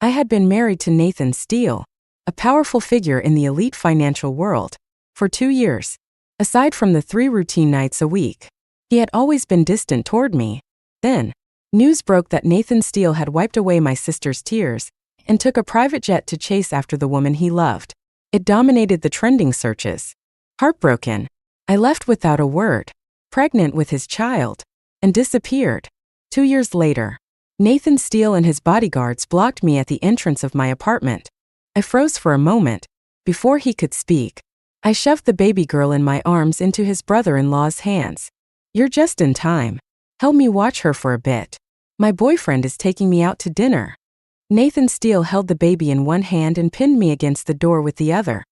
I had been married to Nathan Steele, a powerful figure in the elite financial world, for 2 years. Aside from the 3 routine nights a week, he had always been distant toward me. Then, news broke that Nathan Steele had wiped away my sister's tears and took a private jet to chase after the woman he loved. It dominated the trending searches. Heartbroken, I left without a word, pregnant with his child, and disappeared. 2 years later, Nathan Steele and his bodyguards blocked me at the entrance of my apartment. I froze for a moment. Before he could speak, I shoved the baby girl in my arms into his brother-in-law's hands. "You're just in time. Help me watch her for a bit. My boyfriend is taking me out to dinner." Nathan Steele held the baby in one hand and pinned me against the door with the other.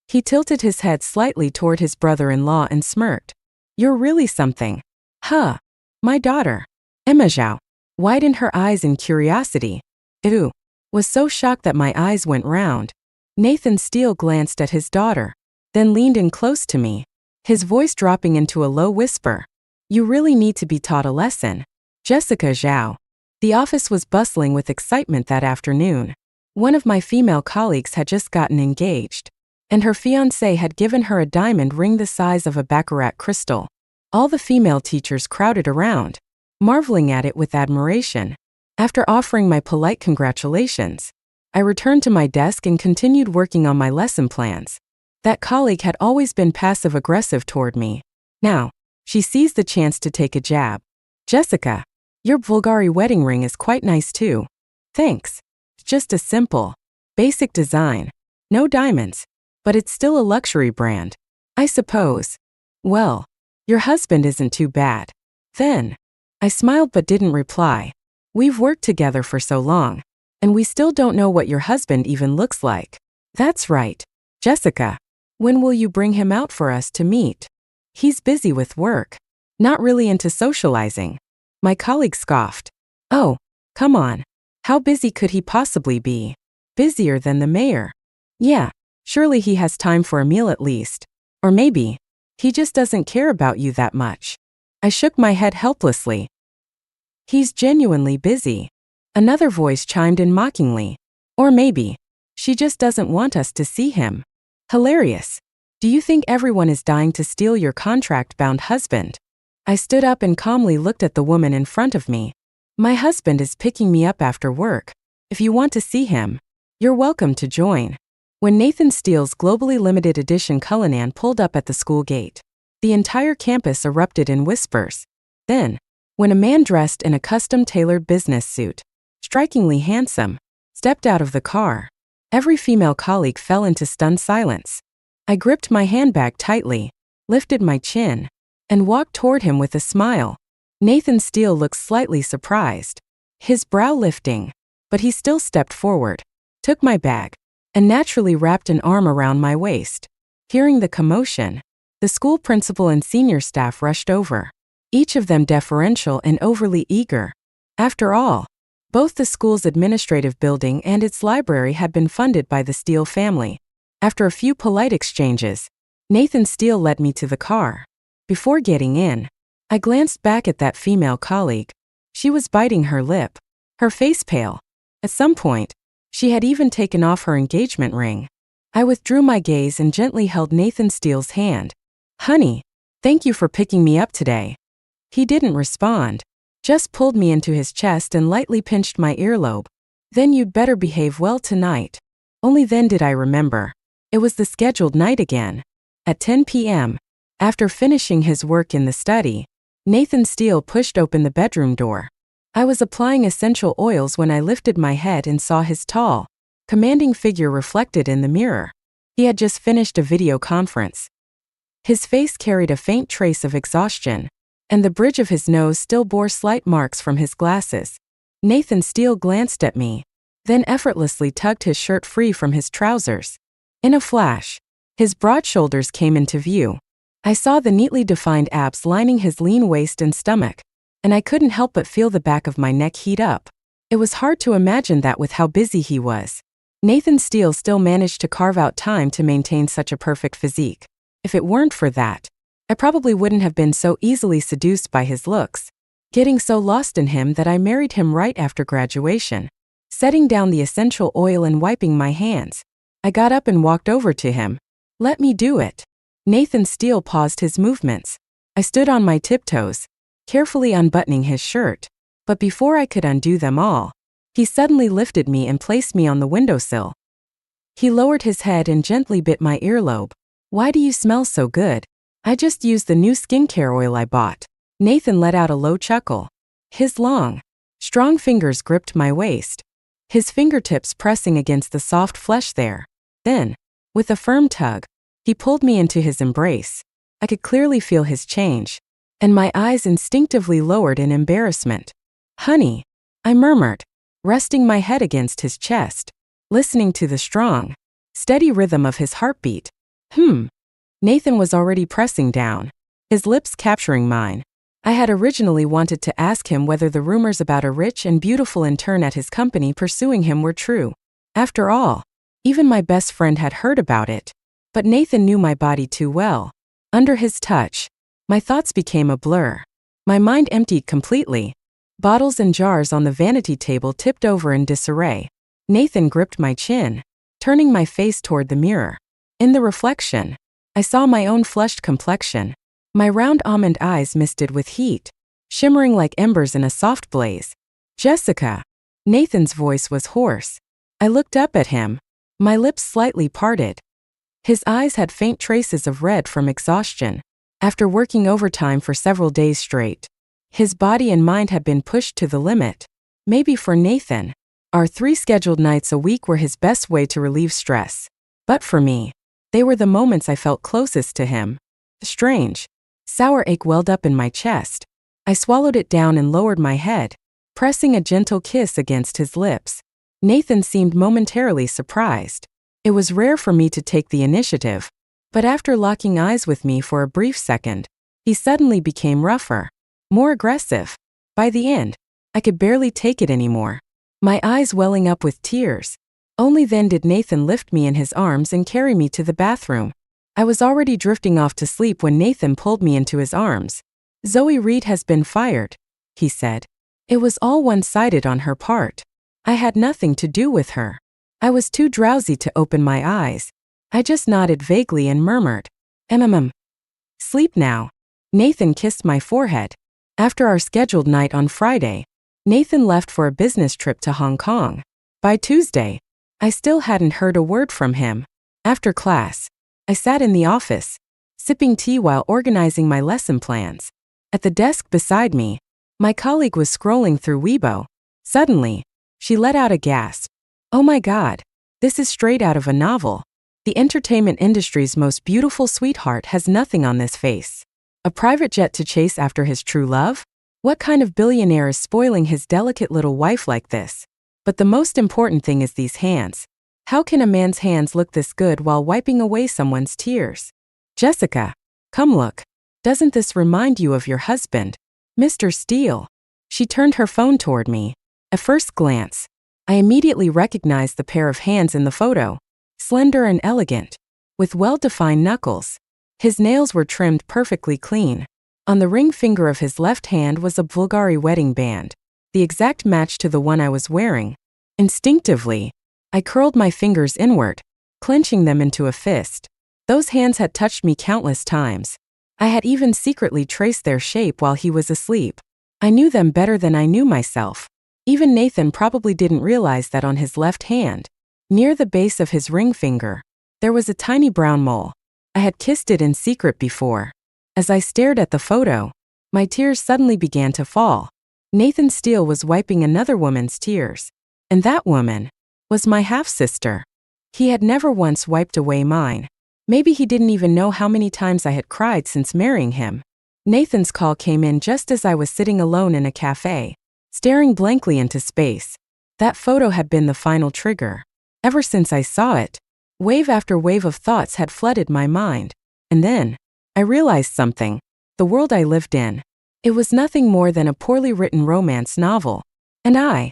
He tilted his head slightly toward his brother-in-law and smirked. "You're really something." "Huh. My daughter, Emma Zhao," widened her eyes in curiosity. "Ew," was so shocked that my eyes went round. Nathan Steele glanced at his daughter, then leaned in close to me, his voice dropping into a low whisper. "You really need to be taught a lesson. Jessica Zhao." The office was bustling with excitement that afternoon. One of my female colleagues had just gotten engaged, and her fiancé had given her a diamond ring the size of a baccarat crystal. All the female teachers crowded around, marveling at it with admiration. After offering my polite congratulations, I returned to my desk and continued working on my lesson plans. That colleague had always been passive-aggressive toward me. Now, she seized the chance to take a jab. "Jessica, your Bulgari wedding ring is quite nice too." "Thanks. It's just a simple, basic design. No diamonds, but it's still a luxury brand, I suppose." "Well, your husband isn't too bad." Then, I smiled but didn't reply. "We've worked together for so long, and we still don't know what your husband even looks like." "That's right. Jessica, when will you bring him out for us to meet?" "He's busy with work. Not really into socializing." My colleague scoffed. "Oh, come on. How busy could he possibly be? Busier than the mayor." "Yeah, surely he has time for a meal at least. Or maybe, he just doesn't care about you that much." I shook my head helplessly. "He's genuinely busy." Another voice chimed in mockingly. "Or maybe, she just doesn't want us to see him." Hilarious. "Do you think everyone is dying to steal your contract-bound husband?" I stood up and calmly looked at the woman in front of me. "My husband is picking me up after work. If you want to see him, you're welcome to join." When Nathan Steele's globally limited edition Cullinan pulled up at the school gate, the entire campus erupted in whispers. Then, when a man dressed in a custom-tailored business suit, strikingly handsome, stepped out of the car, every female colleague fell into stunned silence. I gripped my handbag tightly, lifted my chin, and walked toward him with a smile. Nathan Steele looked slightly surprised, his brow lifting, but he still stepped forward, took my bag, and naturally wrapped an arm around my waist. Hearing the commotion, the school principal and senior staff rushed over, each of them deferential and overly eager. After all, both the school's administrative building and its library had been funded by the Steele family. After a few polite exchanges, Nathan Steele led me to the car. Before getting in, I glanced back at that female colleague. She was biting her lip, her face pale. At some point, she had even taken off her engagement ring. I withdrew my gaze and gently held Nathan Steele's hand. "Honey, thank you for picking me up today." He didn't respond, just pulled me into his chest and lightly pinched my earlobe. "Then you'd better behave well tonight." Only then did I remember. It was the scheduled night again. At 10 p.m., after finishing his work in the study, Nathan Steele pushed open the bedroom door. I was applying essential oils when I lifted my head and saw his tall, commanding figure reflected in the mirror. He had just finished a video conference. His face carried a faint trace of exhaustion, and the bridge of his nose still bore slight marks from his glasses. Nathan Steele glanced at me, then effortlessly tugged his shirt free from his trousers. In a flash, his broad shoulders came into view. I saw the neatly defined abs lining his lean waist and stomach, and I couldn't help but feel the back of my neck heat up. It was hard to imagine that with how busy he was, Nathan Steele still managed to carve out time to maintain such a perfect physique. If it weren't for that, I probably wouldn't have been so easily seduced by his looks, getting so lost in him that I married him right after graduation. Setting down the essential oil and wiping my hands, I got up and walked over to him. "Let me do it." Nathan Steele paused his movements. I stood on my tiptoes, carefully unbuttoning his shirt. But before I could undo them all, he suddenly lifted me and placed me on the windowsill. He lowered his head and gently bit my earlobe. "Why do you smell so good?" "I just used the new skincare oil I bought." Nathan let out a low chuckle. His long, strong fingers gripped my waist, his fingertips pressing against the soft flesh there. Then, with a firm tug, he pulled me into his embrace. I could clearly feel his change, and my eyes instinctively lowered in embarrassment. "Honey," I murmured, resting my head against his chest, listening to the strong, steady rhythm of his heartbeat. Nathan was already pressing down, his lips capturing mine. I had originally wanted to ask him whether the rumors about a rich and beautiful intern at his company pursuing him were true. After all, even my best friend had heard about it. But Nathan knew my body too well. Under his touch, my thoughts became a blur. My mind emptied completely. Bottles and jars on the vanity table tipped over in disarray. Nathan gripped my chin, turning my face toward the mirror. In the reflection, I saw my own flushed complexion. My round almond eyes misted with heat, shimmering like embers in a soft blaze. "Jessica." Nathan's voice was hoarse. I looked up at him, my lips slightly parted. His eyes had faint traces of red from exhaustion. After working overtime for several days straight, his body and mind had been pushed to the limit. Maybe for Nathan, our 3 scheduled nights a week were his best way to relieve stress. But for me, they were the moments I felt closest to him. Strange, sour ache welled up in my chest. I swallowed it down and lowered my head, pressing a gentle kiss against his lips. Nathan seemed momentarily surprised. It was rare for me to take the initiative, but after locking eyes with me for a brief second, he suddenly became rougher, more aggressive. By the end, I could barely take it anymore, my eyes welling up with tears. Only then did Nathan lift me in his arms and carry me to the bathroom. I was already drifting off to sleep when Nathan pulled me into his arms. "Zoe Reed has been fired," he said. "It was all one-sided on her part. I had nothing to do with her." I was too drowsy to open my eyes. I just nodded vaguely and murmured, "Sleep now." Nathan kissed my forehead. After our scheduled night on Friday, Nathan left for a business trip to Hong Kong. By Tuesday, I still hadn't heard a word from him. After class, I sat in the office, sipping tea while organizing my lesson plans. At the desk beside me, my colleague was scrolling through Weibo. Suddenly, she let out a gasp. "Oh my God, this is straight out of a novel. The entertainment industry's most beautiful sweetheart has nothing on this face. A private jet to chase after his true love? What kind of billionaire is spoiling his delicate little wife like this? But the most important thing is these hands. How can a man's hands look this good while wiping away someone's tears? Jessica, come look. Doesn't this remind you of your husband, Mr. Steele?" She turned her phone toward me. At first glance, I immediately recognized the pair of hands in the photo, slender and elegant, with well-defined knuckles. His nails were trimmed perfectly clean. On the ring finger of his left hand was a Bulgari wedding band, the exact match to the one I was wearing. Instinctively, I curled my fingers inward, clenching them into a fist. Those hands had touched me countless times. I had even secretly traced their shape while he was asleep. I knew them better than I knew myself. Even Nathan probably didn't realize that on his left hand, near the base of his ring finger, there was a tiny brown mole. I had kissed it in secret before. As I stared at the photo, my tears suddenly began to fall. Nathan Steele was wiping another woman's tears, and that woman was my half-sister. He had never once wiped away mine. Maybe he didn't even know how many times I had cried since marrying him. Nathan's call came in just as I was sitting alone in a cafe, staring blankly into space. That photo had been the final trigger. Ever since I saw it, wave after wave of thoughts had flooded my mind. And then, I realized something. The world I lived in, it was nothing more than a poorly written romance novel. And I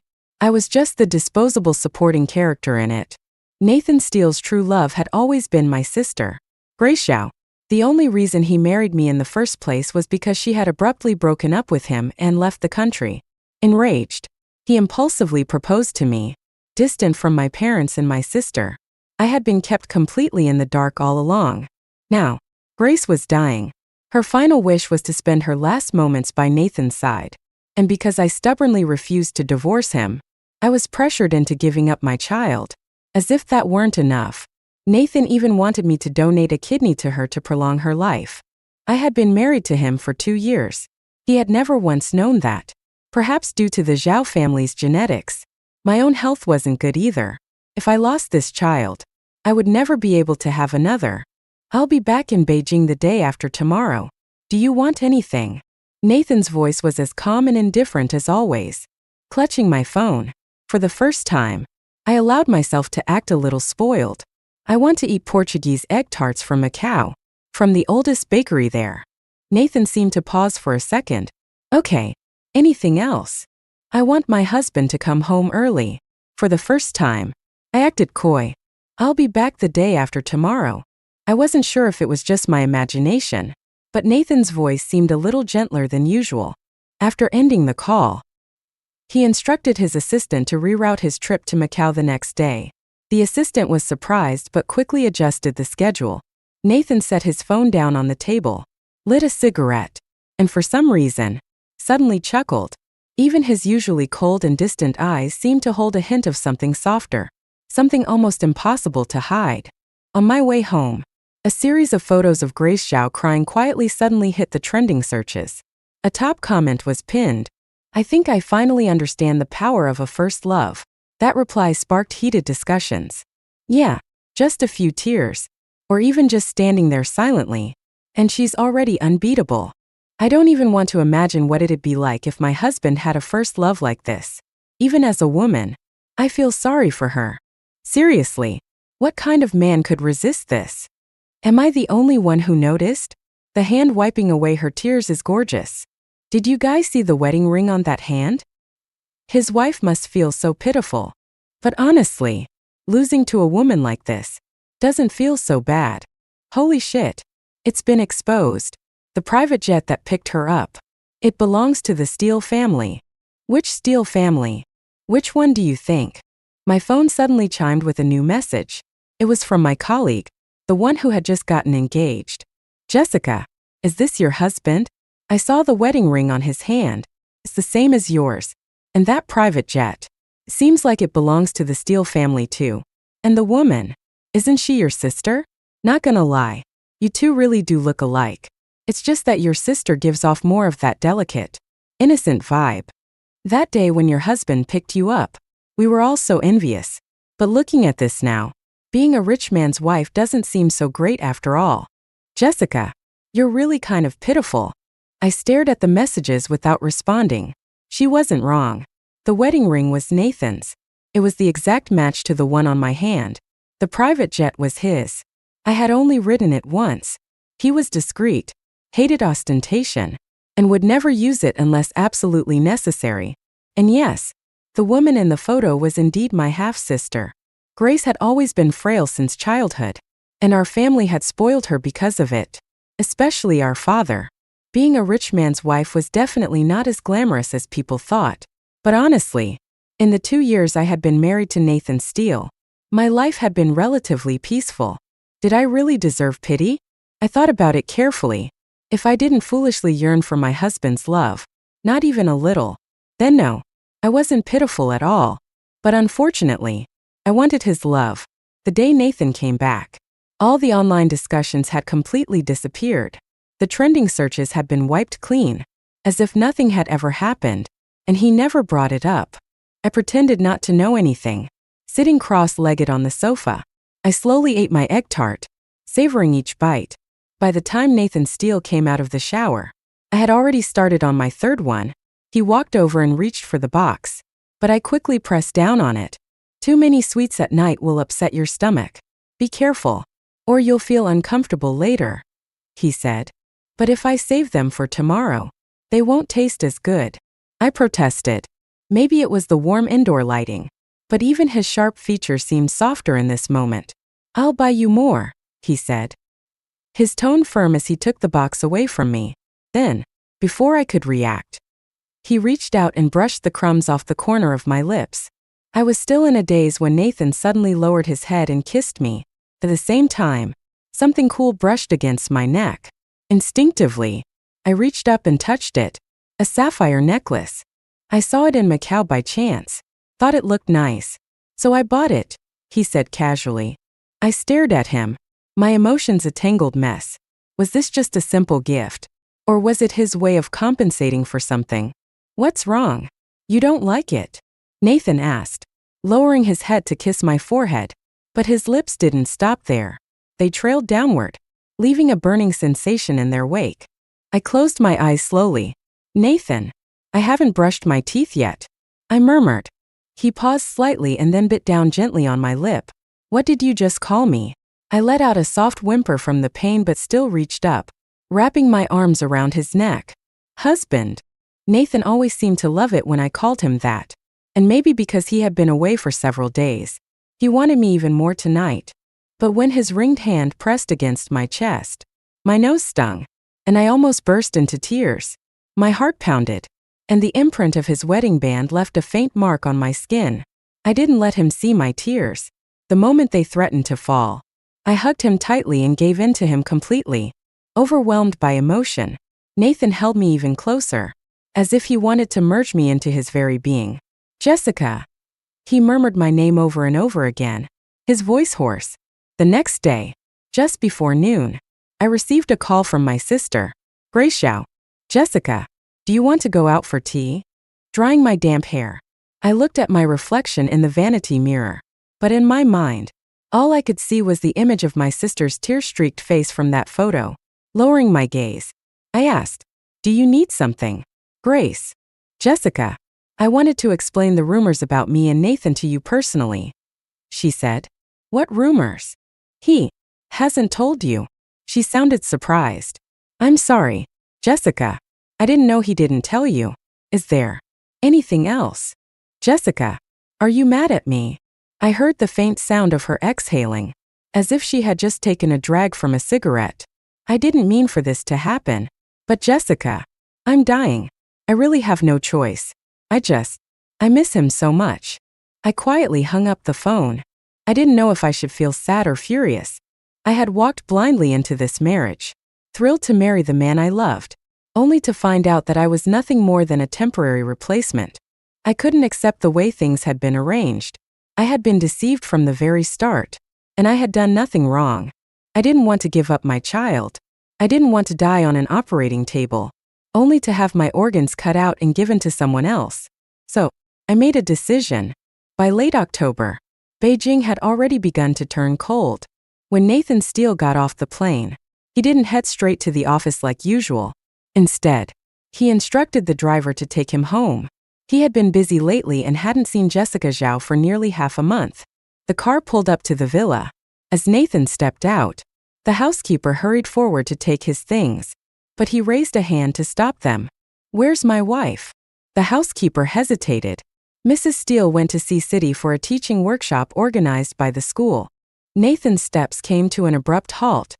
was just the disposable supporting character in it. Nathan Steele's true love had always been my sister, Grayshow. The only reason he married me in the first place was because she had abruptly broken up with him and left the country. Enraged, he impulsively proposed to me. distant from my parents and my sister. I had been kept completely in the dark all along. Now, Grace was dying. Her final wish was to spend her last moments by Nathan's side. And because I stubbornly refused to divorce him, I was pressured into giving up my child. As if that weren't enough, Nathan even wanted me to donate a kidney to her to prolong her life. I had been married to him for 2 years. He had never once known that. Perhaps due to the Zhao family's genetics, my own health wasn't good either. If I lost this child, I would never be able to have another. I'll be back in Beijing the day after tomorrow. Do you want anything? Nathan's voice was as calm and indifferent as always. Clutching my phone, for the first time, I allowed myself to act a little spoiled. I want to eat Portuguese egg tarts from Macau, from the oldest bakery there. Nathan seemed to pause for a second. Okay, anything else? I want my husband to come home early. For the first time, I acted coy. I'll be back the day after tomorrow. I wasn't sure if it was just my imagination, but Nathan's voice seemed a little gentler than usual. After ending the call, he instructed his assistant to reroute his trip to Macau the next day. The assistant was surprised but quickly adjusted the schedule. Nathan set his phone down on the table, lit a cigarette, and for some reason, suddenly chuckled. Even his usually cold and distant eyes seemed to hold a hint of something softer, something almost impossible to hide. On my way home, a series of photos of Grace Zhao crying quietly suddenly hit the trending searches. A top comment was pinned. I think I finally understand the power of a first love. That reply sparked heated discussions. Yeah, just a few tears, or even just standing there silently, and she's already unbeatable. I don't even want to imagine what it'd be like if my husband had a first love like this. Even as a woman, I feel sorry for her. Seriously, what kind of man could resist this? Am I the only one who noticed? The hand wiping away her tears is gorgeous. Did you guys see the wedding ring on that hand? His wife must feel so pitiful. But honestly, losing to a woman like this doesn't feel so bad. Holy shit. It's been exposed. The private jet that picked her up. It belongs to the Steele family. Which Steele family? Which one do you think? My phone suddenly chimed with a new message. It was from my colleague, the one who had just gotten engaged. Jessica, is this your husband? I saw the wedding ring on his hand. It's the same as yours. And that private jet. Seems like it belongs to the Steele family too. And the woman, isn't she your sister? Not gonna lie, you two really do look alike. It's just that your sister gives off more of that delicate, innocent vibe. That day when your husband picked you up, we were all so envious. But looking at this now, being a rich man's wife doesn't seem so great after all. Jessica, you're really kind of pitiful. I stared at the messages without responding. She wasn't wrong. The wedding ring was Nathan's. It was the exact match to the one on my hand. The private jet was his. I had only ridden it once. He was discreet, hated ostentation, and would never use it unless absolutely necessary. And yes, the woman in the photo was indeed my half-sister. Grace had always been frail since childhood, and our family had spoiled her because of it. Especially our father. Being a rich man's wife was definitely not as glamorous as people thought. But honestly, in the 2 years I had been married to Nathan Steele, my life had been relatively peaceful. Did I really deserve pity? I thought about it carefully. If I didn't foolishly yearn for my husband's love, not even a little, then no, I wasn't pitiful at all. But unfortunately, I wanted his love. The day Nathan came back, all the online discussions had completely disappeared. The trending searches had been wiped clean, as if nothing had ever happened, and he never brought it up. I pretended not to know anything. Sitting cross-legged on the sofa, I slowly ate my egg tart, savoring each bite. By the time Nathan Steele came out of the shower, I had already started on my third one. He walked over and reached for the box, but I quickly pressed down on it. Too many sweets at night will upset your stomach. Be careful, or you'll feel uncomfortable later, he said. But if I save them for tomorrow, they won't taste as good. I protested. Maybe it was the warm indoor lighting, but even his sharp features seemed softer in this moment. I'll buy you more, he said. His tone firm as he took the box away from me. Then, before I could react, he reached out and brushed the crumbs off the corner of my lips. I was still in a daze when Nathan suddenly lowered his head and kissed me. At the same time, something cool brushed against my neck. Instinctively, I reached up and touched it. A sapphire necklace. I saw it in Macau by chance. Thought it looked nice. So I bought it, he said casually. I stared at him, my emotions a tangled mess. Was this just a simple gift? Or was it his way of compensating for something? What's wrong? You don't like it? Nathan asked, lowering his head to kiss my forehead. But his lips didn't stop there. They trailed downward, leaving a burning sensation in their wake. I closed my eyes slowly. Nathan, I haven't brushed my teeth yet, I murmured. He paused slightly and then bit down gently on my lip. What did you just call me? I let out a soft whimper from the pain but still reached up, wrapping my arms around his neck. Husband. Nathan always seemed to love it when I called him that. And maybe because he had been away for several days, he wanted me even more tonight. But when his ringed hand pressed against my chest, my nose stung, and I almost burst into tears. My heart pounded, and the imprint of his wedding band left a faint mark on my skin. I didn't let him see my tears. The moment they threatened to fall, I hugged him tightly and gave in to him completely. Overwhelmed by emotion, Nathan held me even closer, as if he wanted to merge me into his very being. Jessica. He murmured my name over and over again, his voice hoarse. The next day, just before noon, I received a call from my sister, Grace Zhao. Jessica, do you want to go out for tea? Drying my damp hair, I looked at my reflection in the vanity mirror. But in my mind, all I could see was the image of my sister's tear-streaked face from that photo. Lowering my gaze, I asked, do you need something? Grace. Jessica, I wanted to explain the rumors about me and Nathan to you personally. She said. What rumors? He hasn't told you. She sounded surprised. I'm sorry, Jessica. I didn't know he didn't tell you. Is there anything else? Jessica, are you mad at me? I heard the faint sound of her exhaling, as if she had just taken a drag from a cigarette. I didn't mean for this to happen. But Jessica, I'm dying. I really have no choice. I miss him so much. I quietly hung up the phone. I didn't know if I should feel sad or furious. I had walked blindly into this marriage, thrilled to marry the man I loved, only to find out that I was nothing more than a temporary replacement. I couldn't accept the way things had been arranged. I had been deceived from the very start, and I had done nothing wrong. I didn't want to give up my child. I didn't want to die on an operating table, only to have my organs cut out and given to someone else. So, I made a decision. By late October, Beijing had already begun to turn cold. When Nathan Steele got off the plane, he didn't head straight to the office like usual. Instead, he instructed the driver to take him home. He had been busy lately and hadn't seen Jessica Zhao for nearly half a month. The car pulled up to the villa. As Nathan stepped out, the housekeeper hurried forward to take his things, but he raised a hand to stop them. Where's my wife? The housekeeper hesitated. Mrs. Steele went to C-City for a teaching workshop organized by the school. Nathan's steps came to an abrupt halt.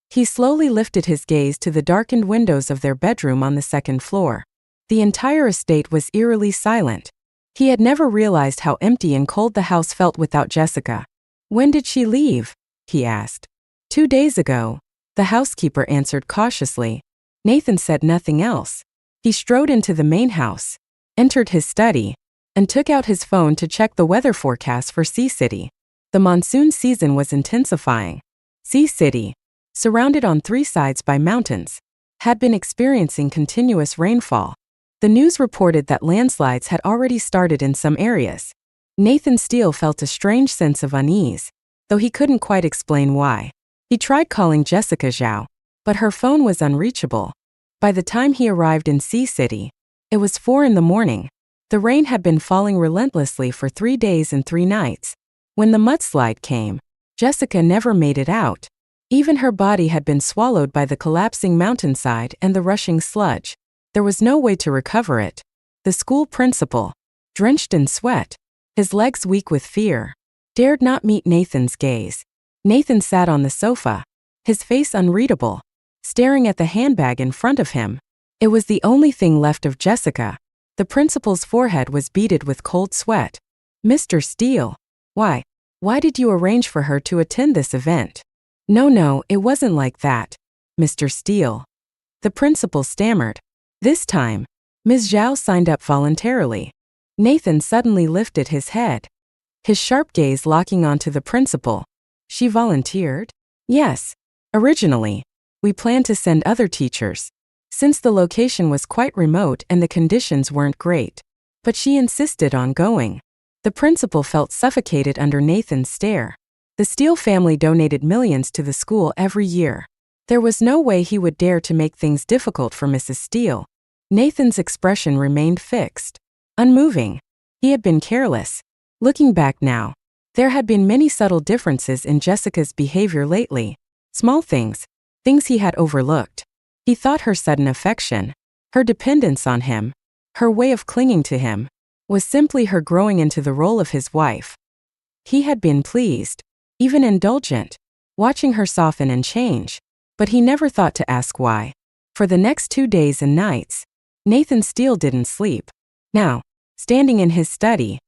He slowly lifted his gaze to the darkened windows of their bedroom on the second floor. The entire estate was eerily silent. He had never realized how empty and cold the house felt without Jessica. When did she leave? He asked. 2 days ago, the housekeeper answered cautiously. Nathan said nothing else. He strode into the main house, entered his study, and took out his phone to check the weather forecast for C-City. The monsoon season was intensifying. C-City, surrounded on 3 sides by mountains, had been experiencing continuous rainfall. The news reported that landslides had already started in some areas. Nathan Steele felt a strange sense of unease, though he couldn't quite explain why. He tried calling Jessica Zhao, but her phone was unreachable. By the time he arrived in C-City, it was 4 in the morning. The rain had been falling relentlessly for 3 days and 3 nights. When the mudslide came, Jessica never made it out. Even her body had been swallowed by the collapsing mountainside and the rushing sludge. There was no way to recover it. The school principal, drenched in sweat, his legs weak with fear, dared not meet Nathan's gaze. Nathan sat on the sofa, his face unreadable, staring at the handbag in front of him. It was the only thing left of Jessica. The principal's forehead was beaded with cold sweat. Mr. Steele. Why? Why did you arrange for her to attend this event? No, it wasn't like that, Mr. Steele. The principal stammered. This time, Ms. Zhao signed up voluntarily. Nathan suddenly lifted his head, his sharp gaze locking onto the principal. She volunteered? Yes. Originally, we planned to send other teachers, since the location was quite remote and the conditions weren't great. But she insisted on going. The principal felt suffocated under Nathan's stare. The Steele family donated millions to the school every year. There was no way he would dare to make things difficult for Mrs. Steele. Nathan's expression remained fixed, unmoving. He had been careless. Looking back now, there had been many subtle differences in Jessica's behavior lately. Small things he had overlooked. He thought her sudden affection, her dependence on him, her way of clinging to him, was simply her growing into the role of his wife. He had been pleased, even indulgent, watching her soften and change, but he never thought to ask why. For the next 2 days and nights, Nathan Steele didn't sleep. Now, standing in his study,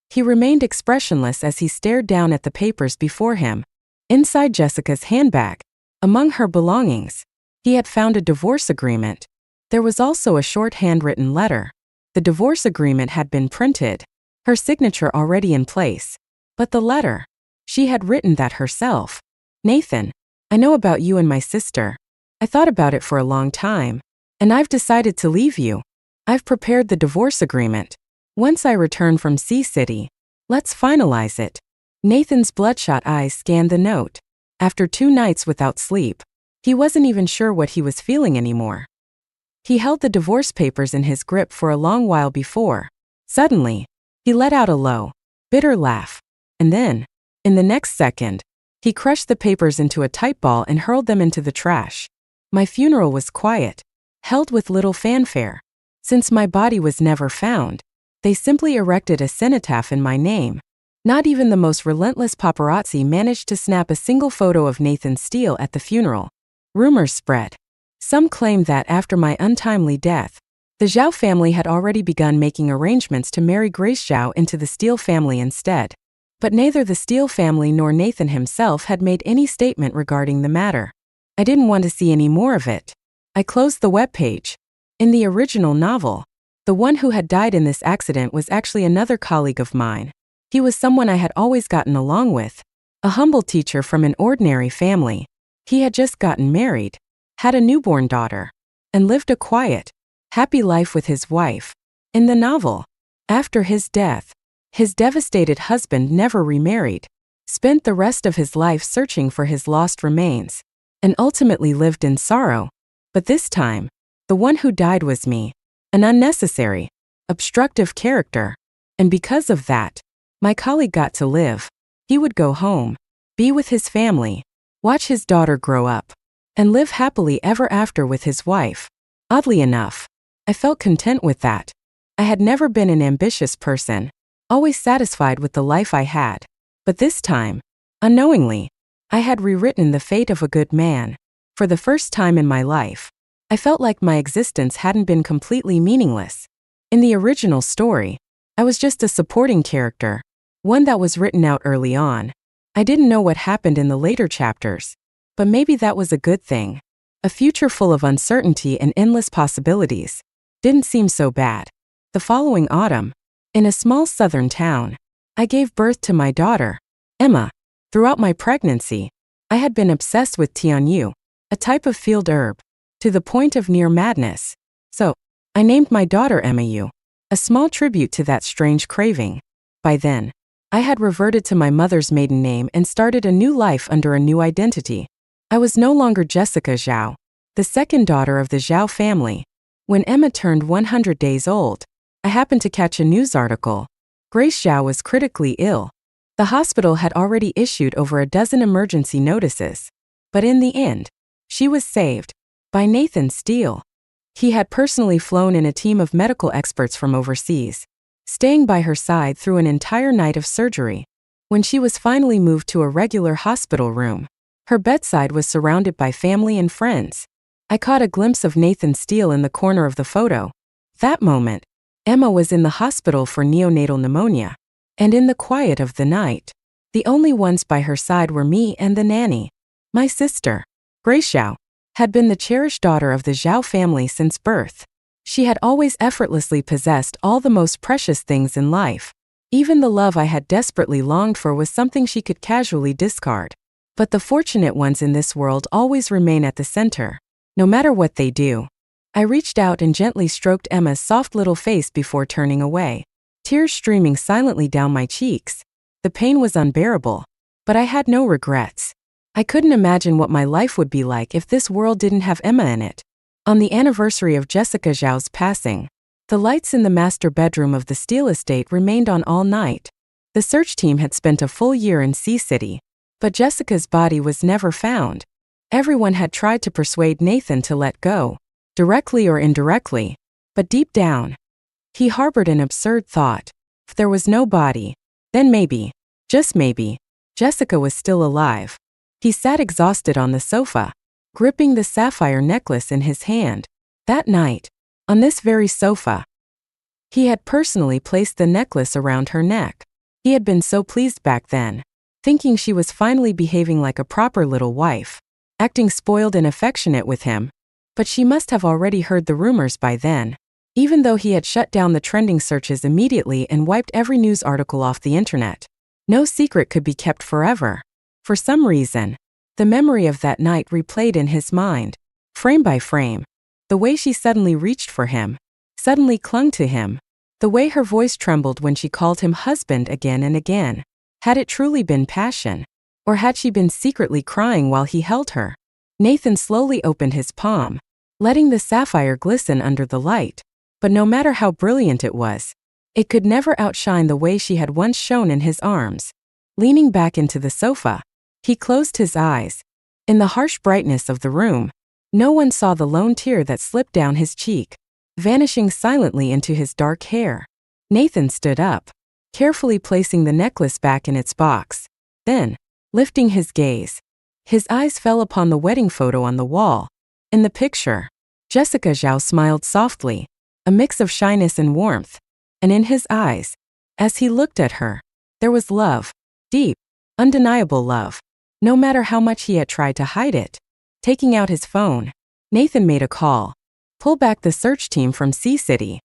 he remained expressionless as he stared down at the papers before him. Inside Jessica's handbag, among her belongings, he had found a divorce agreement. There was also a short handwritten letter. The divorce agreement had been printed, her signature already in place. But the letter, she had written that herself. Nathan, I know about you and my sister. I thought about it for a long time, and I've decided to leave you. I've prepared the divorce agreement. Once I return from Sea City, let's finalize it. Nathan's bloodshot eyes scanned the note. After 2 nights without sleep, he wasn't even sure what he was feeling anymore. He held the divorce papers in his grip for a long while before. Suddenly, he let out a low, bitter laugh. And then, in the next second, he crushed the papers into a tight ball and hurled them into the trash. My funeral was quiet, held with little fanfare. Since my body was never found, they simply erected a cenotaph in my name. Not even the most relentless paparazzi managed to snap a single photo of Nathan Steele at the funeral. Rumors spread. Some claimed that after my untimely death, the Zhao family had already begun making arrangements to marry Grace Zhao into the Steele family instead. But neither the Steele family nor Nathan himself had made any statement regarding the matter. I didn't want to see any more of it. I closed the webpage. In the original novel, the one who had died in this accident was actually another colleague of mine. He was someone I had always gotten along with, a humble teacher from an ordinary family. He had just gotten married, had a newborn daughter, and lived a quiet, happy life with his wife. In the novel, after his death, his devastated husband never remarried, spent the rest of his life searching for his lost remains, and ultimately lived in sorrow. But this time, the one who died was me, an unnecessary, obstructive character. And because of that, my colleague got to live. He would go home, be with his family, watch his daughter grow up, and live happily ever after with his wife. Oddly enough, I felt content with that. I had never been an ambitious person, always satisfied with the life I had. But this time, unknowingly, I had rewritten the fate of a good man. For the first time in my life, I felt like my existence hadn't been completely meaningless. In the original story, I was just a supporting character, one that was written out early on. I didn't know what happened in the later chapters, but maybe that was a good thing. A future full of uncertainty and endless possibilities didn't seem so bad. The following autumn, in a small southern town, I gave birth to my daughter, Emma. Throughout my pregnancy, I had been obsessed with tianyu, a type of field herb, to the point of near madness. So, I named my daughter Emma Yu, a small tribute to that strange craving. By then, I had reverted to my mother's maiden name and started a new life under a new identity. I was no longer Jessica Zhao, the second daughter of the Zhao family. When Emma turned 100 days old, I happened to catch a news article. Grace Zhao was critically ill. The hospital had already issued over a dozen emergency notices. But in the end, she was saved by Nathan Steele. He had personally flown in a team of medical experts from overseas, staying by her side through an entire night of surgery. When she was finally moved to a regular hospital room, her bedside was surrounded by family and friends. I caught a glimpse of Nathan Steele in the corner of the photo. That moment, Emma was in the hospital for neonatal pneumonia. And in the quiet of the night, the only ones by her side were me and the nanny. My sister, Grace Zhao, had been the cherished daughter of the Zhao family since birth. She had always effortlessly possessed all the most precious things in life. Even the love I had desperately longed for was something she could casually discard. But the fortunate ones in this world always remain at the center, no matter what they do. I reached out and gently stroked Emma's soft little face before turning away, tears streaming silently down my cheeks. The pain was unbearable, but I had no regrets. I couldn't imagine what my life would be like if this world didn't have Emma in it. On the anniversary of Jessica Zhao's passing, the lights in the master bedroom of the Steele estate remained on all night. The search team had spent a full year in Sea City, but Jessica's body was never found. Everyone had tried to persuade Nathan to let go, directly or indirectly, but deep down, he harbored an absurd thought. If there was no body, then maybe, just maybe, Jessica was still alive. He sat exhausted on the sofa, gripping the sapphire necklace in his hand. That night, on this very sofa, he had personally placed the necklace around her neck. He had been so pleased back then, thinking she was finally behaving like a proper little wife, acting spoiled and affectionate with him. But she must have already heard the rumors by then. Even though he had shut down the trending searches immediately and wiped every news article off the internet, no secret could be kept forever. For some reason, the memory of that night replayed in his mind, frame by frame. The way she suddenly reached for him, suddenly clung to him. The way her voice trembled when she called him husband again and again. Had it truly been passion? Or had she been secretly crying while he held her? Nathan slowly opened his palm, letting the sapphire glisten under the light. But no matter how brilliant it was, it could never outshine the way she had once shone in his arms. Leaning back into the sofa, he closed his eyes. In the harsh brightness of the room, no one saw the lone tear that slipped down his cheek, vanishing silently into his dark hair. Nathan stood up, carefully placing the necklace back in its box. Then, lifting his gaze, his eyes fell upon the wedding photo on the wall. In the picture, Jessica Zhao smiled softly, a mix of shyness and warmth, and in his eyes, as he looked at her, there was love, deep, undeniable love, no matter how much he had tried to hide it. Taking out his phone, Nathan made a call. Pull back the search team from Sea City.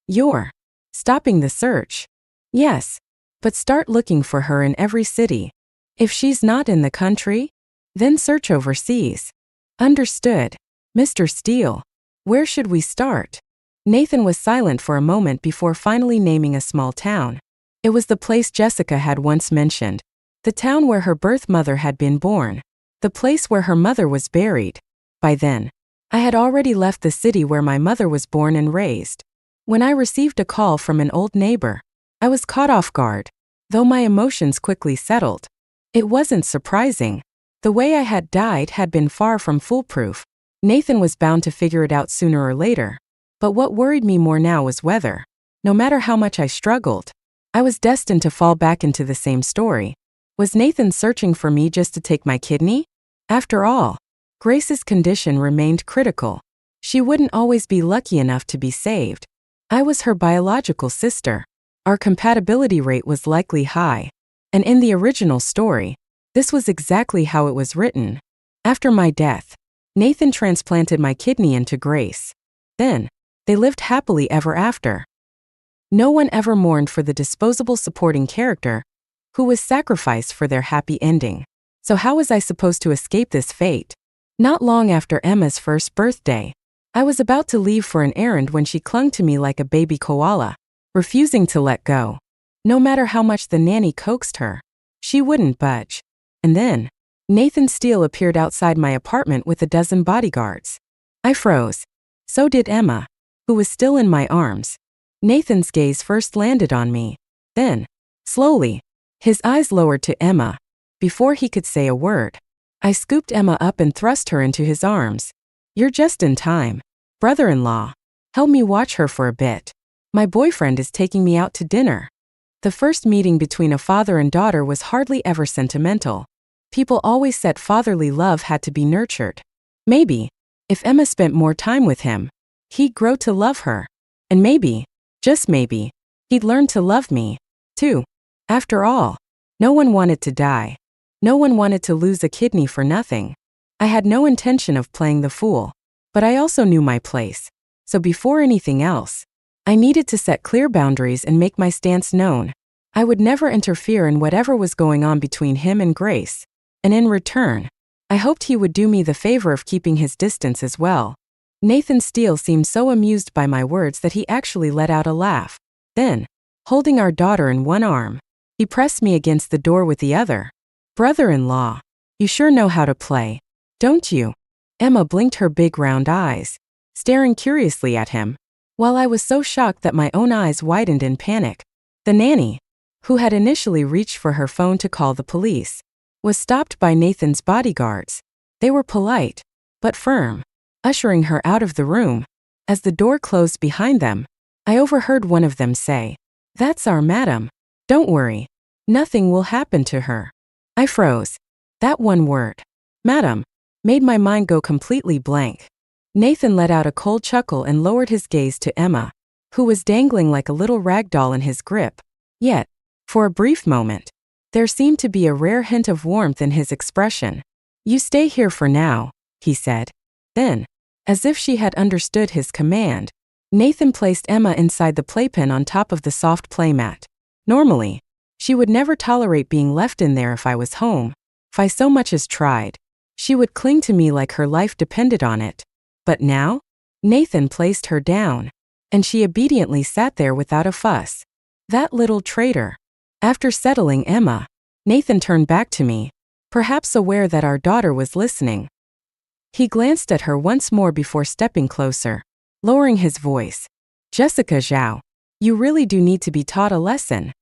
You're stopping the search? Yes, but start looking for her in every city. If she's not in the country, then search overseas. Understood, Mr. Steele. Where should we start? Nathan was silent for a moment before finally naming a small town. It was the place Jessica had once mentioned. The town where her birth mother had been born. The place where her mother was buried. By then, I had already left the city where my mother was born and raised. When I received a call from an old neighbor, I was caught off guard, though my emotions quickly settled. It wasn't surprising. The way I had died had been far from foolproof. Nathan was bound to figure it out sooner or later. But what worried me more now was whether, no matter how much I struggled, I was destined to fall back into the same story. Was Nathan searching for me just to take my kidney? After all, Grace's condition remained critical. She wouldn't always be lucky enough to be saved. I was her biological sister. Our compatibility rate was likely high. And in the original story, this was exactly how it was written. After my death, Nathan transplanted my kidney into Grace. Then, they lived happily ever after. No one ever mourned for the disposable supporting character who was sacrificed for their happy ending. So how was I supposed to escape this fate? Not long after Emma's first birthday, I was about to leave for an errand when she clung to me like a baby koala, refusing to let go. No matter how much the nanny coaxed her, she wouldn't budge. And then, Nathan Steele appeared outside my apartment with a dozen bodyguards. I froze. So did Emma, who was still in my arms. Nathan's gaze first landed on me. Then, slowly, his eyes lowered to Emma. Before he could say a word, I scooped Emma up and thrust her into his arms. You're just in time. Brother-in-law, help me watch her for a bit. My boyfriend is taking me out to dinner. The first meeting between a father and daughter was hardly ever sentimental. People always said fatherly love had to be nurtured. Maybe, if Emma spent more time with him, he'd grow to love her. And maybe, just maybe, he'd learn to love me, too. After all, no one wanted to die. No one wanted to lose a kidney for nothing. I had no intention of playing the fool, but I also knew my place. So before anything else, I needed to set clear boundaries and make my stance known. I would never interfere in whatever was going on between him and Grace, and in return, I hoped he would do me the favor of keeping his distance as well. Nathan Steele seemed so amused by my words that he actually let out a laugh. Then, holding our daughter in one arm, he pressed me against the door with the other. "Brother-in-law, you sure know how to play, don't you?" Emma blinked her big round eyes, staring curiously at him, while I was so shocked that my own eyes widened in panic. The nanny, who had initially reached for her phone to call the police, was stopped by Nathan's bodyguards. They were polite, but firm, ushering her out of the room. As the door closed behind them, I overheard one of them say, "That's our madam. Don't worry. Nothing will happen to her." I froze. That one word, madam, made my mind go completely blank. Nathan let out a cold chuckle and lowered his gaze to Emma, who was dangling like a little rag doll in his grip. Yet, for a brief moment, there seemed to be a rare hint of warmth in his expression. "You stay here for now," he said. Then, as if she had understood his command, Nathan placed Emma inside the playpen on top of the soft playmat. Normally, she would never tolerate being left in there if I was home. If I so much as tried, she would cling to me like her life depended on it. But now, Nathan placed her down, and she obediently sat there without a fuss. That little traitor. After settling Emma, Nathan turned back to me, perhaps aware that our daughter was listening. He glanced at her once more before stepping closer, lowering his voice. "Jessica Zhao, you really do need to be taught a lesson."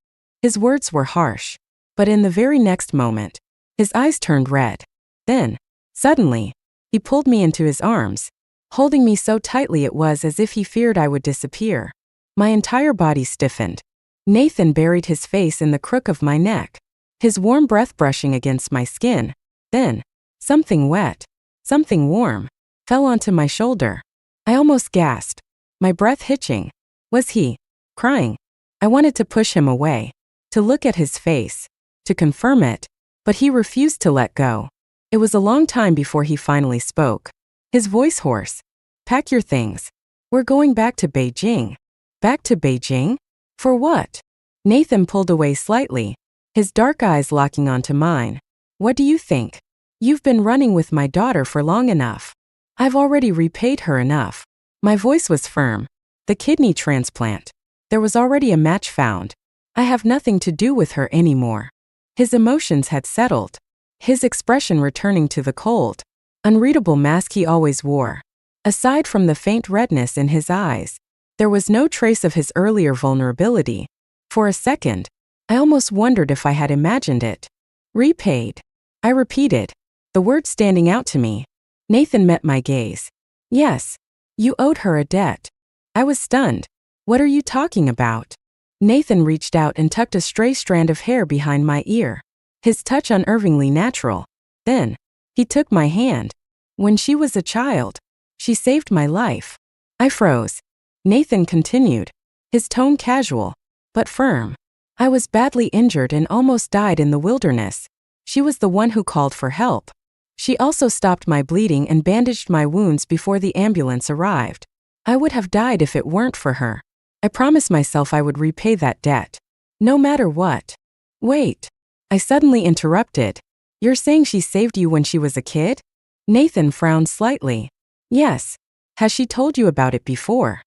His words were harsh, but in the very next moment, his eyes turned red. Then, suddenly, he pulled me into his arms, holding me so tightly it was as if he feared I would disappear. My entire body stiffened. Nathan buried his face in the crook of my neck, his warm breath brushing against my skin. Then, something wet, something warm, fell onto my shoulder. I almost gasped, my breath hitching. Was he crying? I wanted to push him away, to look at his face, to confirm it, but he refused to let go. It was a long time before he finally spoke, his voice hoarse. "Pack your things. We're going back to Beijing." "Back to Beijing? For what?" Nathan pulled away slightly, his dark eyes locking onto mine. "What do you think? You've been running with my daughter for long enough. I've already repaid her enough." My voice was firm. "The kidney transplant. There was already a match found. I have nothing to do with her anymore." His emotions had settled, his expression returning to the cold, unreadable mask he always wore. Aside from the faint redness in his eyes, there was no trace of his earlier vulnerability. For a second, I almost wondered if I had imagined it. "Repaid," I repeated, the word standing out to me. Nathan met my gaze. "Yes, you owed her a debt." I was stunned. "What are you talking about?" Nathan reached out and tucked a stray strand of hair behind my ear, his touch unnervingly natural. Then, he took my hand. "When she was a child, she saved my life." I froze. Nathan continued, his tone casual, but firm. "I was badly injured and almost died in the wilderness. She was the one who called for help. She also stopped my bleeding and bandaged my wounds before the ambulance arrived. I would have died if it weren't for her. I promised myself I would repay that debt, no matter what." "Wait," I suddenly interrupted. "You're saying she saved you when she was a kid?" Nathan frowned slightly. "Yes. Has she told you about it before?"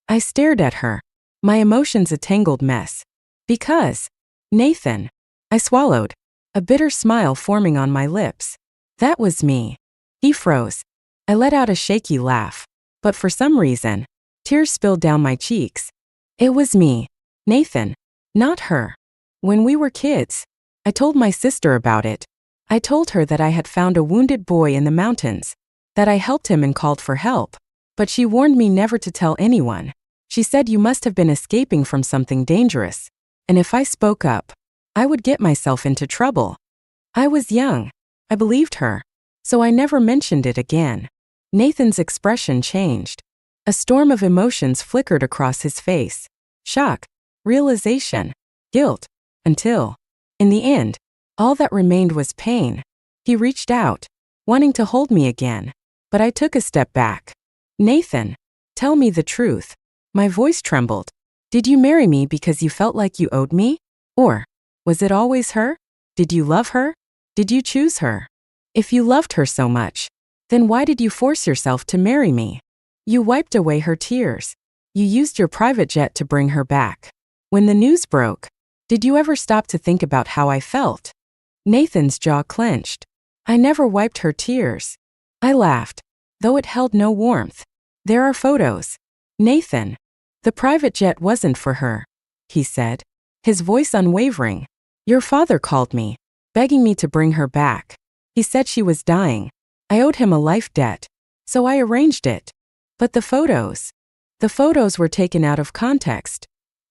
I stared at her, my emotions a tangled mess. "Because, Nathan," I swallowed, a bitter smile forming on my lips. "That was me." He froze. I let out a shaky laugh, but for some reason, tears spilled down my cheeks. "It was me, Nathan, not her. When we were kids, I told my sister about it. I told her that I had found a wounded boy in the mountains, that I helped him and called for help. But she warned me never to tell anyone. She said you must have been escaping from something dangerous, and if I spoke up, I would get myself into trouble." I was young. I believed her, so I never mentioned it again. Nathan's expression changed. A storm of emotions flickered across his face. Shock, realization, guilt, Until, in the end, all that remained was pain. He reached out, wanting to hold me again, but I took a step back. Nathan, tell me the truth. My voice trembled. Did you marry me because you felt like you owed me? Or was it always her? Did you love her? Did you choose her? If you loved her so much, then why did you force yourself to marry me? You wiped away her tears. You used your private jet to bring her back. When the news broke, did you ever stop to think about how I felt? Nathan's jaw clenched. I never wiped her tears. I laughed, though it held no warmth. There are photos. Nathan, the private jet wasn't for her, he said, his voice unwavering. Your father called me, begging me to bring her back. He said she was dying. I owed him a life debt, so I arranged it. But the photos were taken out of context.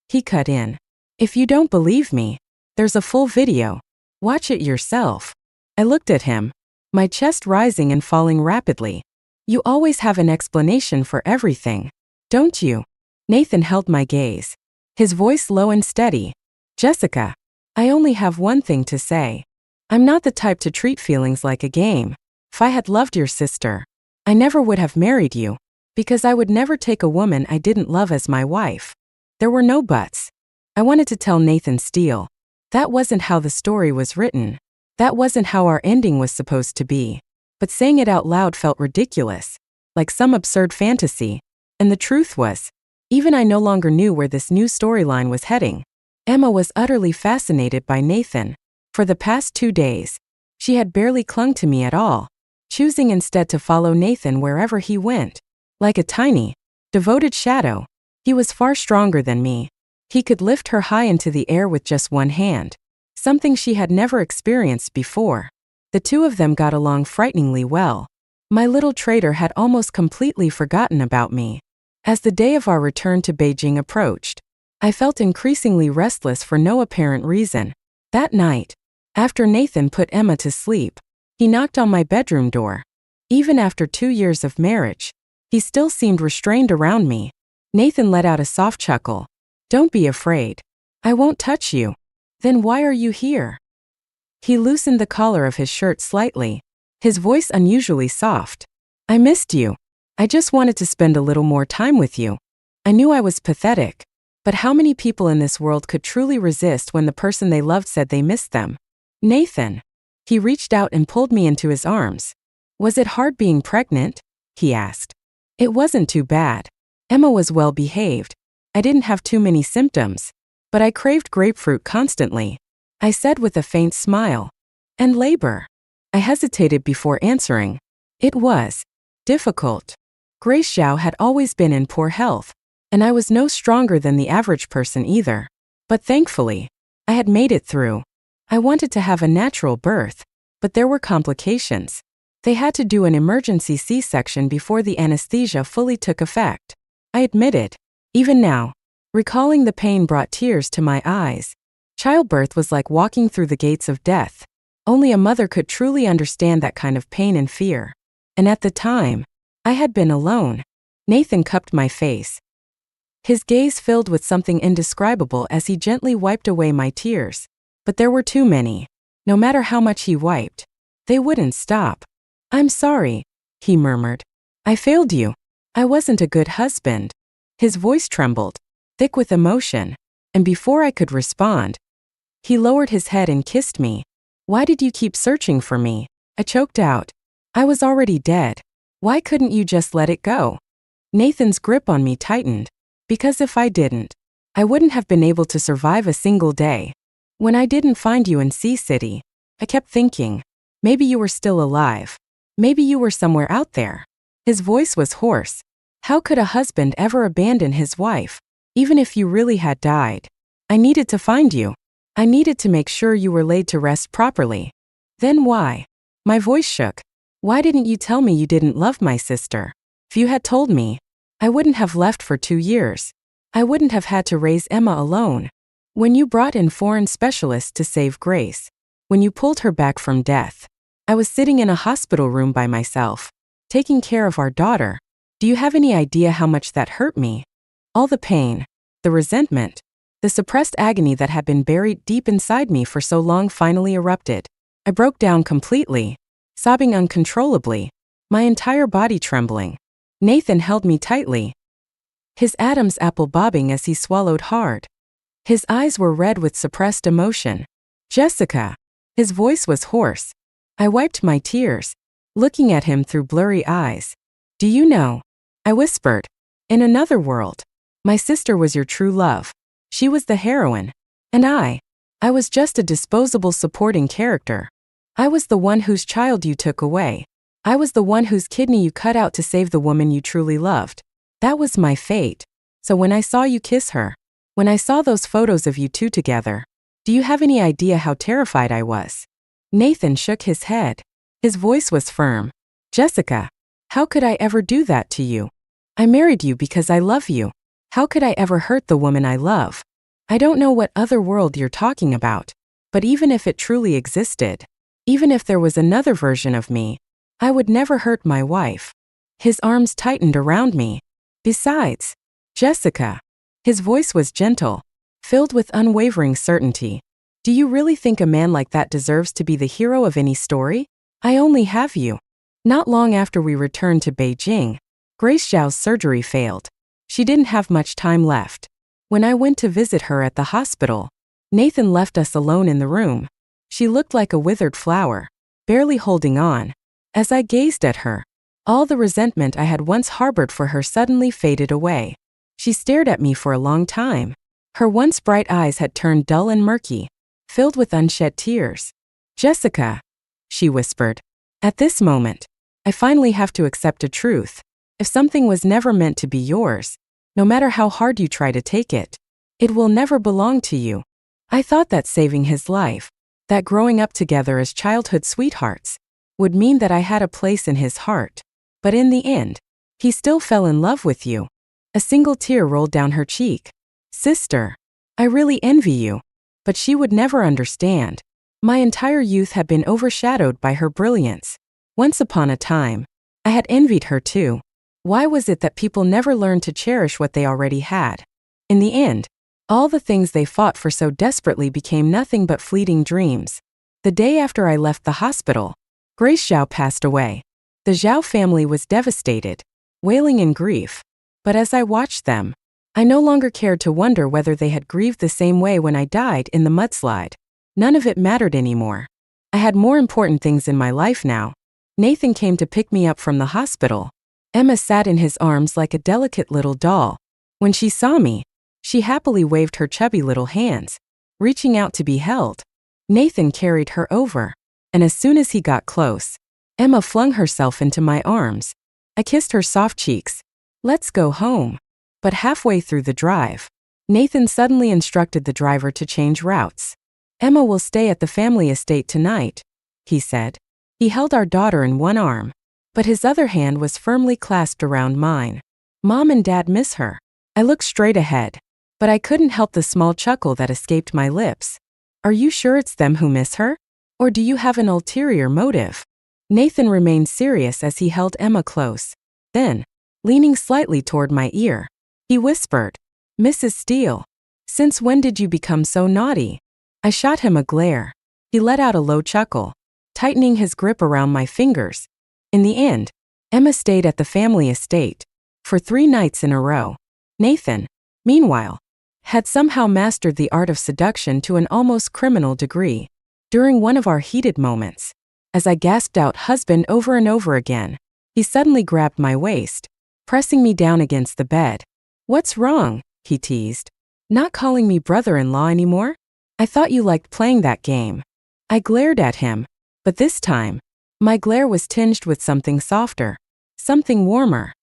He cut in. If you don't believe me, there's a full video. Watch it yourself. I looked at him, my chest rising and falling rapidly. You always have an explanation for everything, don't you? Nathan held my gaze, his voice low and steady. Jessica, I only have one thing to say. I'm not the type to treat feelings like a game. If I had loved your sister, I never would have married you, because I would never take a woman I didn't love as my wife. There were no buts. I wanted to tell Nathan Steele. That wasn't how the story was written. That wasn't how our ending was supposed to be. But saying it out loud felt ridiculous, like some absurd fantasy. And the truth was, even I no longer knew where this new storyline was heading. Emma was utterly fascinated by Nathan. For the past 2 days, she had barely clung to me at all, choosing instead to follow Nathan wherever he went. Like a tiny, devoted shadow, he was far stronger than me. He could lift her high into the air with just one hand, something she had never experienced before. The two of them got along frighteningly well. My little traitor had almost completely forgotten about me. As the day of our return to Beijing approached, I felt increasingly restless for no apparent reason. That night, after Nathan put Emma to sleep, he knocked on my bedroom door. Even after 2 years of marriage, he still seemed restrained around me. Nathan let out a soft chuckle. Don't be afraid. I won't touch you. Then why are you here? He loosened the collar of his shirt slightly, his voice unusually soft. I missed you. I just wanted to spend a little more time with you. I knew I was pathetic, but how many people in this world could truly resist when the person they loved said they missed them? Nathan. He reached out and pulled me into his arms. Was it hard being pregnant? He asked. It wasn't too bad. Emma was well behaved. I didn't have too many symptoms, but I craved grapefruit constantly. I said with a faint smile. And labor? I hesitated before answering. It was difficult. Grace Zhao had always been in poor health, and I was no stronger than the average person either. But thankfully, I had made it through. I wanted to have a natural birth, but there were complications. They had to do an emergency C-section before the anesthesia fully took effect. I admitted. Even now, recalling the pain brought tears to my eyes. Childbirth was like walking through the gates of death. Only a mother could truly understand that kind of pain and fear. And at the time, I had been alone. Nathan cupped my face. His gaze filled with something indescribable as he gently wiped away my tears. But there were too many. No matter how much he wiped, they wouldn't stop. I'm sorry, he murmured. I failed you. I wasn't a good husband. His voice trembled, thick with emotion, and before I could respond, he lowered his head and kissed me. Why did you keep searching for me? I choked out. I was already dead. Why couldn't you just let it go? Nathan's grip on me tightened. Because if I didn't, I wouldn't have been able to survive a single day. When I didn't find you in Sea City, I kept thinking, maybe you were still alive. Maybe you were somewhere out there. His voice was hoarse. How could a husband ever abandon his wife, even if you really had died? I needed to find you. I needed to make sure you were laid to rest properly. Then why? My voice shook. Why didn't you tell me you didn't love my sister? If you had told me, I wouldn't have left for 2 years. I wouldn't have had to raise Emma alone. When you brought in foreign specialists to save Grace, when you pulled her back from death, I was sitting in a hospital room by myself, taking care of our daughter. Do you have any idea how much that hurt me? All the pain, the resentment, The suppressed agony that had been buried deep inside me for so long finally erupted. I broke down completely, sobbing uncontrollably, my entire body trembling. Nathan held me tightly, his Adam's apple bobbing as he swallowed hard. His eyes were red with suppressed emotion. Jessica. His voice was hoarse. I wiped my tears, looking at him through blurry eyes. Do you know? I whispered. In another world, my sister was your true love. She was the heroine. And I was just a disposable supporting character. I was the one whose child you took away. I was the one whose kidney you cut out to save the woman you truly loved. That was my fate. So when I saw you kiss her, when I saw those photos of you two together, do you have any idea how terrified I was? Nathan shook his head. His voice was firm. Jessica, how could I ever do that to you? I married you because I love you. How could I ever hurt the woman I love? I don't know what other world you're talking about, but even if it truly existed, even if there was another version of me, I would never hurt my wife. His arms tightened around me. Besides, Jessica. His voice was gentle, filled with unwavering certainty. Do you really think a man like that deserves to be the hero of any story? I only have you. Not long after we returned to Beijing, Grace Zhao's surgery failed. She didn't have much time left. When I went to visit her at the hospital, Nathan left us alone in the room. She looked like a withered flower, barely holding on. As I gazed at her, all the resentment I had once harbored for her suddenly faded away. She stared at me for a long time. Her once bright eyes had turned dull and murky, filled with unshed tears. Jessica, she whispered. At this moment, I finally have to accept a truth. If something was never meant to be yours, no matter how hard you try to take it, it will never belong to you. I thought that saving his life, that growing up together as childhood sweethearts, would mean that I had a place in his heart. But in the end, he still fell in love with you. A single tear rolled down her cheek. Sister, I really envy you. But she would never understand. My entire youth had been overshadowed by her brilliance. Once upon a time, I had envied her too. Why was it that people never learned to cherish what they already had? In the end, all the things they fought for so desperately became nothing but fleeting dreams. The day after I left the hospital, Grace Zhao passed away. The Zhao family was devastated, wailing in grief. But as I watched them, I no longer cared to wonder whether they had grieved the same way when I died in the mudslide. None of it mattered anymore. I had more important things in my life now. Nathan came to pick me up from the hospital. Emma sat in his arms like a delicate little doll. When she saw me, she happily waved her chubby little hands, reaching out to be held. Nathan carried her over, and as soon as he got close, Emma flung herself into my arms. I kissed her soft cheeks. Let's go home. But halfway through the drive, Nathan suddenly instructed the driver to change routes. Emma will stay at the family estate tonight, he said. He held our daughter in one arm, but his other hand was firmly clasped around mine. Mom and Dad miss her. I looked straight ahead, but I couldn't help the small chuckle that escaped my lips. Are you sure it's them who miss her? Or do you have an ulterior motive? Nathan remained serious as he held Emma close. Then, leaning slightly toward my ear, he whispered, Mrs. Steele, since when did you become so naughty? I shot him a glare. He let out a low chuckle, tightening his grip around my fingers. In the end, Emma stayed at the family estate for 3 nights in a row. Nathan, meanwhile, had somehow mastered the art of seduction to an almost criminal degree. During one of our heated moments, as I gasped out husband over and over again, he suddenly grabbed my waist, pressing me down against the bed. What's wrong? He teased. Not calling me brother-in-law anymore? I thought you liked playing that game. I glared at him, but this time, my glare was tinged with something softer, something warmer.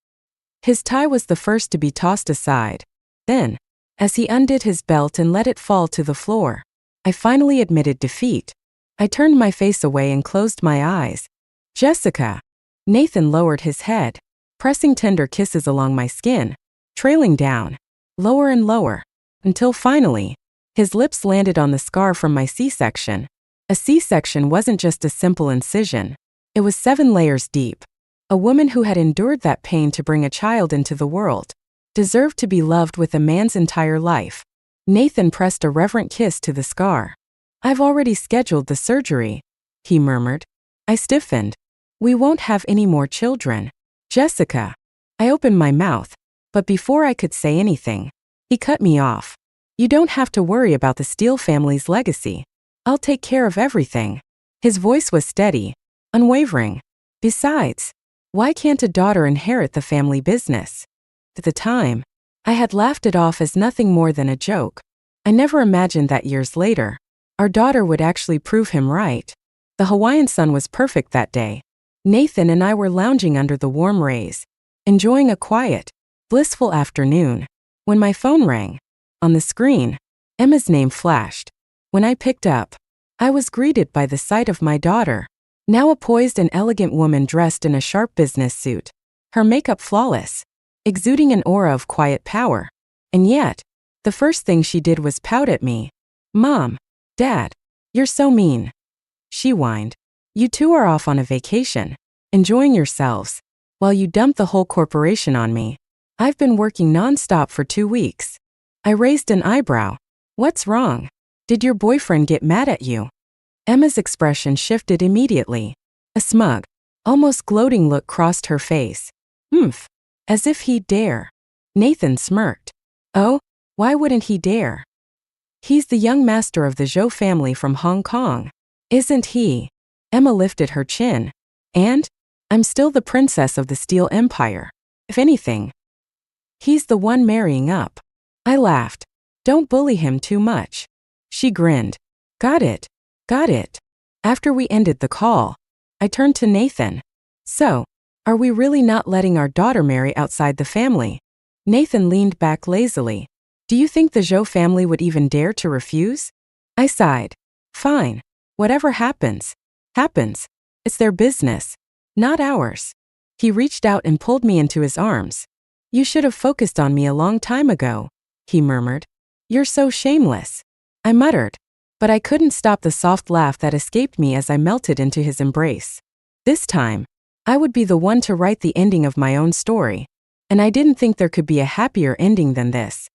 His tie was the first to be tossed aside. Then, as he undid his belt and let it fall to the floor, I finally admitted defeat. I turned my face away and closed my eyes. Jessica. Nathan lowered his head, pressing tender kisses along my skin, trailing down, lower and lower, until finally, his lips landed on the scar from my C-section. A C-section wasn't just a simple incision. It was 7 layers deep. A woman who had endured that pain to bring a child into the world deserved to be loved with a man's entire life. Nathan pressed a reverent kiss to the scar. "I've already scheduled the surgery," he murmured. I stiffened. "We won't have any more children. Jessica." I opened my mouth, but before I could say anything, he cut me off. "You don't have to worry about the Steele family's legacy. I'll take care of everything." His voice was steady, unwavering. "Besides, why can't a daughter inherit the family business?" At the time, I had laughed it off as nothing more than a joke. I never imagined that years later, our daughter would actually prove him right. The Hawaiian sun was perfect that day. Nathan and I were lounging under the warm rays, enjoying a quiet, blissful afternoon, when my phone rang. On the screen, Emma's name flashed. When I picked up, I was greeted by the sight of my daughter, now a poised and elegant woman dressed in a sharp business suit, her makeup flawless, exuding an aura of quiet power. And yet, the first thing she did was pout at me. "Mom, Dad, you're so mean," she whined. "You two are off on a vacation, enjoying yourselves, while you dump the whole corporation on me. I've been working non-stop for 2 weeks." I raised an eyebrow. "What's wrong? Did your boyfriend get mad at you?" Emma's expression shifted immediately. A smug, almost gloating look crossed her face. "Humph. As if he'd dare." Nathan smirked. "Oh, why wouldn't he dare? He's the young master of the Zhou family from Hong Kong, isn't he?" Emma lifted her chin. "And? I'm still the princess of the Steele Empire. If anything, he's the one marrying up." I laughed. "Don't bully him too much." She grinned. Got it. Got it." After we ended the call, I turned to Nathan. "So, are we really not letting our daughter marry outside the family?" Nathan leaned back lazily. "Do you think the Zhou family would even dare to refuse?" I sighed. "Fine. Whatever happens, happens. It's their business, not ours." He reached out and pulled me into his arms. "You should have focused on me a long time ago," he murmured. "You're so shameless." I muttered, but I couldn't stop the soft laugh that escaped me as I melted into his embrace. This time, I would be the one to write the ending of my own story, and I didn't think there could be a happier ending than this.